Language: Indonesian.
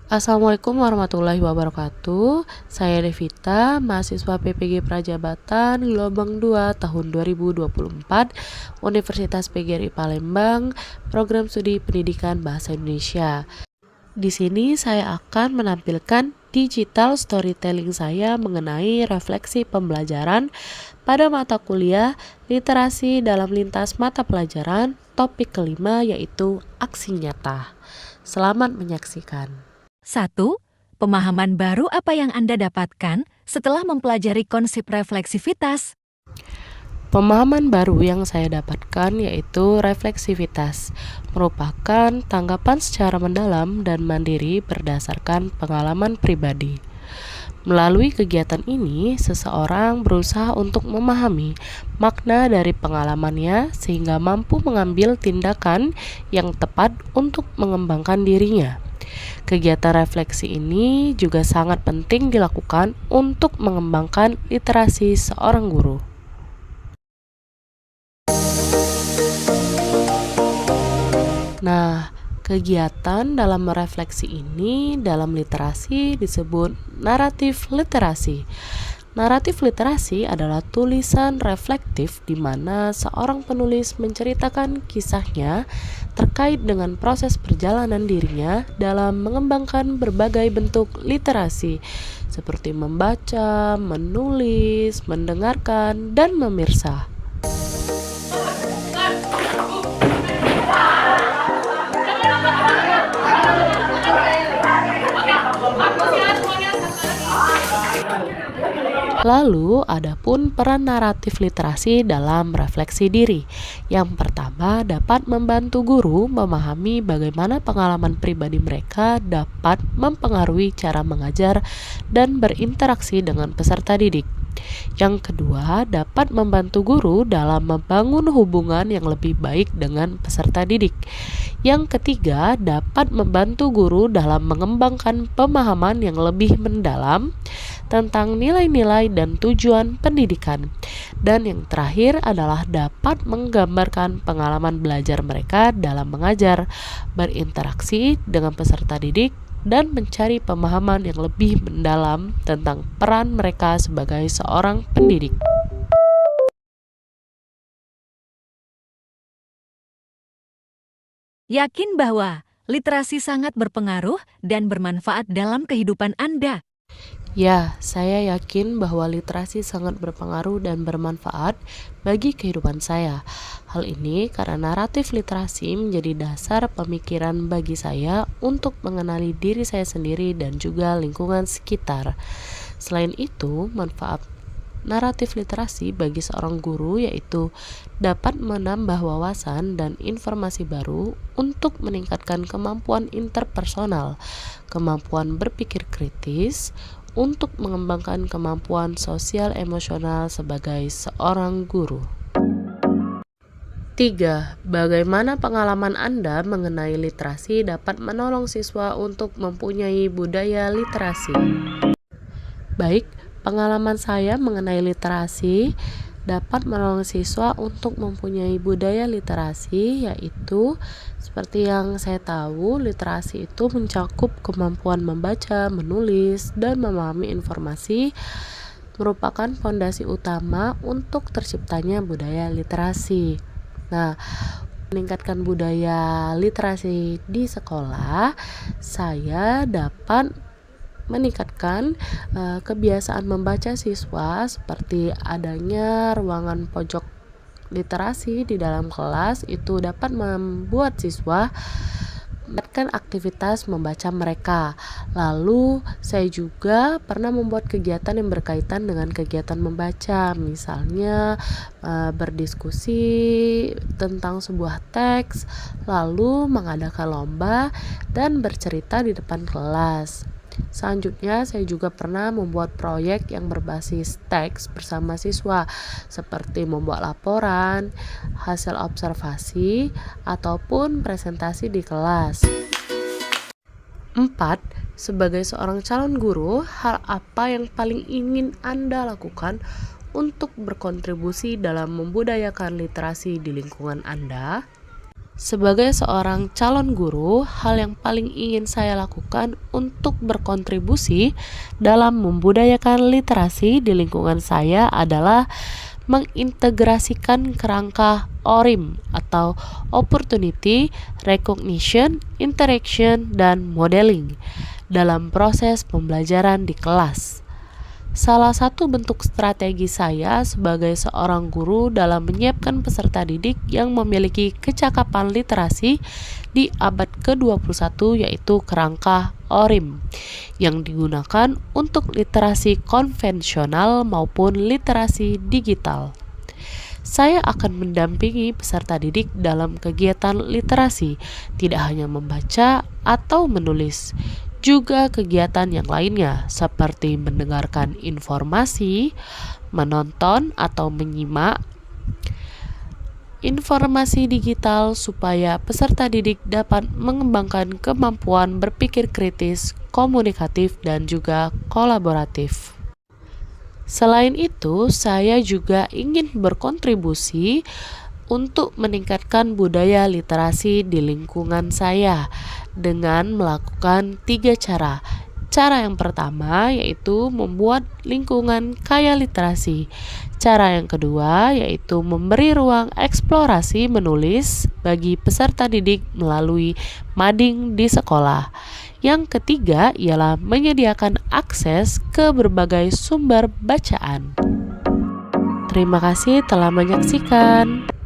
Assalamualaikum warahmatullahi wabarakatuh. Saya Devita, mahasiswa PPG Prajabatan Gelombang 2 tahun 2024, Universitas PGRI Palembang, Program Studi Pendidikan Bahasa Indonesia. Di sini saya akan menampilkan digital storytelling saya mengenai refleksi pembelajaran pada mata kuliah literasi dalam lintas mata pelajaran, topik kelima yaitu aksi nyata. Selamat menyaksikan. 1. Pemahaman baru apa yang Anda dapatkan setelah mempelajari konsep refleksivitas? Pemahaman baru yang saya dapatkan yaitu refleksivitas, merupakan tanggapan secara mendalam dan mandiri berdasarkan pengalaman pribadi. Melalui kegiatan ini, seseorang berusaha untuk memahami makna dari pengalamannya sehingga mampu mengambil tindakan yang tepat untuk mengembangkan dirinya. Kegiatan refleksi ini juga sangat penting dilakukan untuk mengembangkan literasi seorang guru. Nah, kegiatan dalam merefleksi ini dalam literasi disebut naratif literasi. Naratif literasi adalah tulisan reflektif di mana seorang penulis menceritakan kisahnya terkait dengan proses perjalanan dirinya dalam mengembangkan berbagai bentuk literasi seperti membaca, menulis, mendengarkan, dan memirsa. Lalu, adapun peran naratif literasi dalam refleksi diri. Yang pertama, dapat membantu guru memahami bagaimana pengalaman pribadi mereka dapat mempengaruhi cara mengajar dan berinteraksi dengan peserta didik. Yang kedua, dapat membantu guru dalam membangun hubungan yang lebih baik dengan peserta didik. Yang ketiga, dapat membantu guru dalam mengembangkan pemahaman yang lebih mendalam tentang nilai-nilai dan tujuan pendidikan. Dan yang terakhir adalah dapat menggambarkan pengalaman belajar mereka dalam mengajar, berinteraksi dengan peserta didik, dan mencari pemahaman yang lebih mendalam tentang peran mereka sebagai seorang pendidik. Yakin bahwa literasi sangat berpengaruh dan bermanfaat dalam kehidupan Anda. Ya, saya yakin bahwa literasi sangat berpengaruh dan bermanfaat bagi kehidupan saya. Hal ini karena naratif literasi menjadi dasar pemikiran bagi saya untuk mengenali diri saya sendiri dan juga lingkungan sekitar. Selain itu, manfaat naratif literasi bagi seorang guru yaitu dapat menambah wawasan dan informasi baru untuk meningkatkan kemampuan interpersonal, kemampuan berpikir kritis, untuk mengembangkan kemampuan sosial emosional sebagai seorang guru. 3. Bagaimana pengalaman Anda mengenai literasi dapat menolong siswa untuk mempunyai budaya literasi? Baik, pengalaman saya mengenai literasi dapat menolong siswa untuk mempunyai budaya literasi, yaitu seperti yang saya tahu, literasi itu mencakup kemampuan membaca, menulis, dan memahami informasi, merupakan fondasi utama untuk terciptanya budaya literasi. Nah, meningkatkan budaya literasi di sekolah, saya dapat meningkatkan kebiasaan membaca siswa seperti adanya ruangan pojok literasi di dalam kelas. Itu dapat membuat siswa mendapatkan aktivitas membaca mereka. Lalu saya juga pernah membuat kegiatan yang berkaitan dengan kegiatan membaca, misalnya berdiskusi tentang sebuah teks, lalu mengadakan lomba dan bercerita di depan kelas. Selanjutnya, saya juga pernah membuat proyek yang berbasis teks bersama siswa, seperti membuat laporan, hasil observasi, ataupun presentasi di kelas. 4. Sebagai seorang calon guru, hal apa yang paling ingin Anda lakukan untuk berkontribusi dalam membudayakan literasi di lingkungan Anda? Sebagai seorang calon guru, hal yang paling ingin saya lakukan untuk berkontribusi dalam membudayakan literasi di lingkungan saya adalah mengintegrasikan kerangka ORIM atau Opportunity, Recognition, Interaction, dan Modeling dalam proses pembelajaran di kelas. Salah satu bentuk strategi saya sebagai seorang guru dalam menyiapkan peserta didik yang memiliki kecakapan literasi di abad ke-21 yaitu kerangka ORIM yang digunakan untuk literasi konvensional maupun literasi digital. Saya akan mendampingi peserta didik dalam kegiatan literasi, tidak hanya membaca atau menulis, juga kegiatan yang lainnya seperti mendengarkan informasi, menonton atau menyimak informasi digital supaya peserta didik dapat mengembangkan kemampuan berpikir kritis, komunikatif, dan juga kolaboratif. Selain itu, saya juga ingin berkontribusi untuk meningkatkan budaya literasi di lingkungan saya dengan melakukan 3 cara. Cara yang pertama yaitu membuat lingkungan kaya literasi. Cara yang kedua yaitu memberi ruang eksplorasi menulis bagi peserta didik melalui mading di sekolah. Yang ketiga ialah menyediakan akses ke berbagai sumber bacaan. Terima kasih telah menyaksikan.